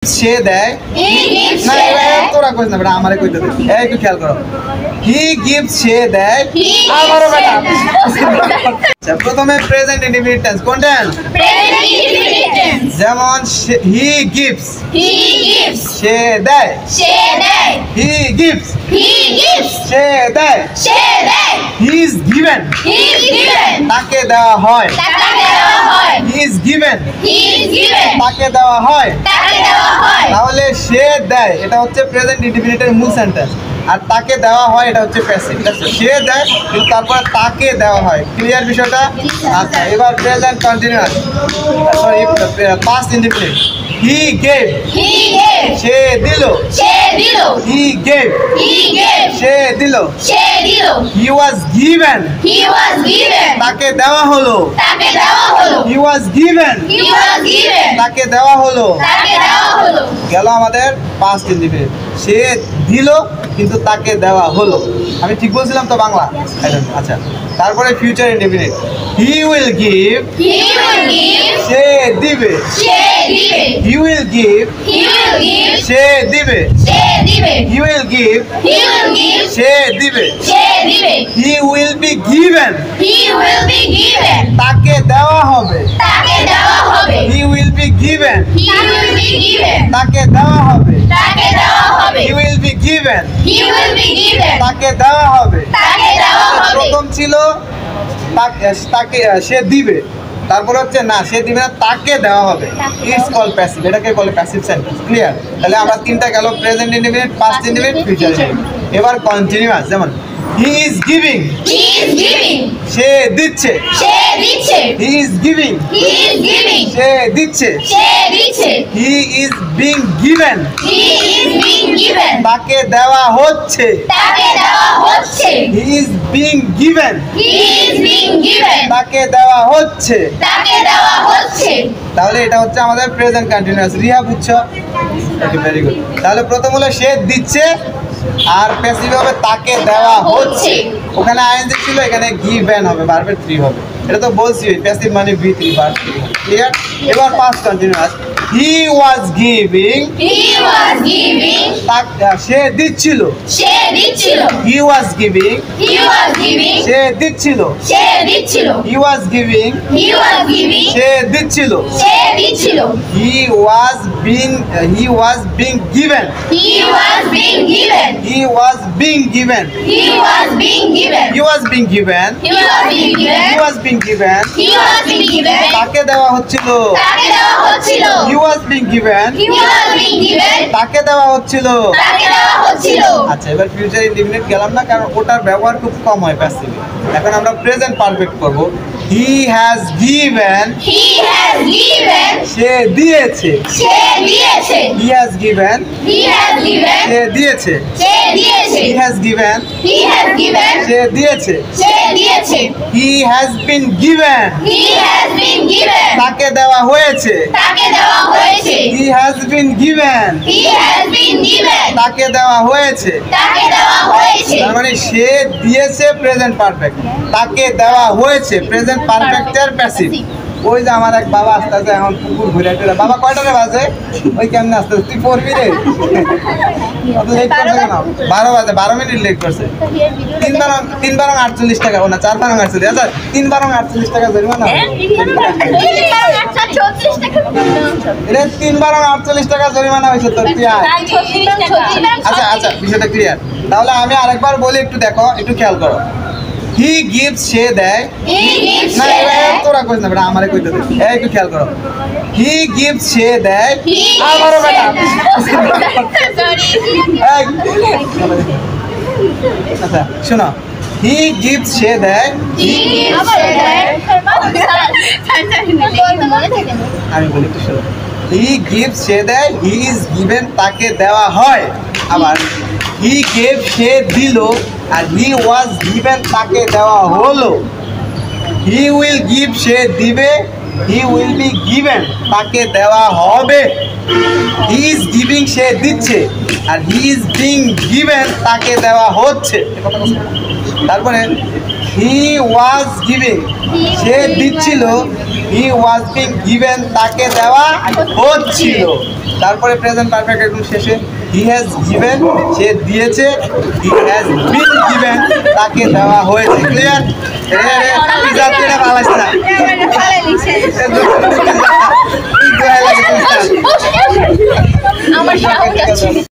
সে দেয় না তোরা কইছ না বেটা আমারে কইতে দে একটু খেয়াল করো হি গিভস সে দেয় আমারও বেটা আচ্ছা প্রথমে প্রেজেন্ট ইনডিফিনিট টেন্স কোনটা প্রেজেন্ট ইনডিফিনিট টেন্স যেমন হি গিভস সে দেয় হি গিভস সে দেয় হি ইজ গিভেন তাকে দেওয়া হয় হি ইজ গিভেন তাকে দেওয়া হয় তাহলে সে দেয় এটা হচ্ছে প্রেজেন্ট ইনডিফিনিটের মূল সেন্টেন্স আর তাকে দেওয়া হয় এটা হচ্ছে প্যাসিভ ঠিক আছে সে দেয় কিন্তু তারপরে তাকে দেওয়া হয় ক্লিয়ার বিষয়টা আচ্ছা এবার present continuous sorry past indefinite he gave সে দিল হি গেভ সে দিল হি ওয়াজ গিভেন তাকে দেওয়া হলো হি ওয়াজ গিভেন তাকে দেওয়া হলো গেল আমাদের পাস্ট ইনডিফিনিট সে দিল কিন্তু তাকে দেওয়া হলো আমি ঠিক বলছিলাম তো বাংলা আচ্ছা তারপরে future indefinite he will give সে দিবে হি উইল গিভ সে দিবে হি উইল গিভ সে দিবে হি উইল বি গিভেন তাকে দেওয়া হবে হি উইল বি গিভেন তাকে দেওয়া হবে হি উইল বি গিভেন তাকে দেওয়া হবে প্রথম ছিল তাকে সে দিবে তারপর হচ্ছে না সে দিবে না তাকে দেওয়া হবে ইটস কল প্যাসিভ এটাকে বলে প্যাসিভ সেন্টেন্স ক্লিয়ার তাহলে আমরা তিনটা গেল present indefinite past indefinite future indefinite এবার কন্টিনিউয়াস যেমন হি ইজ গিভিং সে দিচ্ছে হি ইজ গিভিং সে দিচ্ছে হি ইজ বিং গিভেন তাকে দেওয়া হচ্ছে হি ইজ বিং গিভেন তাকে দেওয়া হচ্ছে তাহলে এটা হচ্ছে আমাদের প্রেজেন্ট কন্টিনিউয়াস রিহা বুঝছো ওকে ভেরি গুড তাহলে প্রথম হলো সে দিচ্ছে আর প্যাসিভ হবে তাকে দেওয়া হচ্ছে ওখানে আইএনজি ছিল এখানে গিভেন হবে ভার্বের 3 হবে এটা তো বলছি প্যাসিভ মানে V3 ভার্ব 3 ক্লিয়ার এবার past continuous he was giving সে দিচ্ছিল হি ওয়াজ গিভিং সে দিচ্ছিল হি ওয়াজ গিভিং সে দিচ্ছিল he was being given He was being given. He was being given. তাকে দেওয়া হচ্ছিল. He was being given. তাকে দেওয়া হচ্ছিল. আচ্ছা এবার ফিউচার ইনডিফিনিট গেলাম না কারণ ওটার ব্যবহার খুব কম হয় প্যাসিভে এখন আমরা প্রেজেন্ট পারফেক্ট করব He has given. সে দিয়েছে. He has given. সে দিয়েছে. He has given. সে দিয়েছে. He has been given. তাকে দেওয়া হয়েছে. He has been given. তাকে দেওয়া হয়েছে. তার মানে সে দিয়েছে প্রেজেন্ট পারফেক্ট তাকে দেওয়া হয়েছে প্রেজেন্ট পারফেক্টের প্যাসিভ ওই যে আমার এক বাবা আসতে আছে এখন পুকুর ঘুরে টুরে বাবা কয়টারে বাজে ওই কেমনে আসতে তুই পড়বি রে অত লেট করছে কেন 12 বাজে 12 মিনিট লেট করছে 3 বারং 48 টাকা না 4 বারং 48 আচ্ছা 3 বারং 48 টাকা জরিমানা এটা 3 বারং 48 টাকা জরিমানা হয়েছে তোর তুই আচ্ছা আচ্ছা বিষয়টা ক্লিয়ার তাহলে আমি আরেকবার বলি একটু দেখো একটু খেয়াল করো হি গিভস সে দেয় না তোরা কইছ না বেটা আমারে কইতে দে একটু খেয়াল করো হি গিভস সে দেয় আমারও বেটা আচ্ছা শোনো হি গিভস সে দেয় আমি বলি একটু শোনো হি গিভস সে দেয় হি ইজ গিভেন তাকে দেওয়া হয় আবার হি গেভ সে দিল আর হি ওয়াজ গিভেন তাকে দেওয়া হলো হি উইল গিভ সে দিবে হি উইল বি গিভেন তাকে দেওয়া হবে হি ইজ গিভিং সে দিচ্ছে আর হি ইজ বিং গিভেন তাকে দেওয়া হচ্ছে তারপরে হি ওয়াজ গিভিং, সে দিচ্ছিল। হি ওয়াজ বিং গিভেন, তাকে দেওয়া হচ্ছিল। তারপরে প্রেজেন্ট পারফেক্ট একদম শেষে, হি হ্যাজ গিভেন, সে দিয়েছে। হি হ্যাজ বিন গিভেন, তাকে দেওয়া হয়েছে। ক্লিয়ার? ভালো আছে না?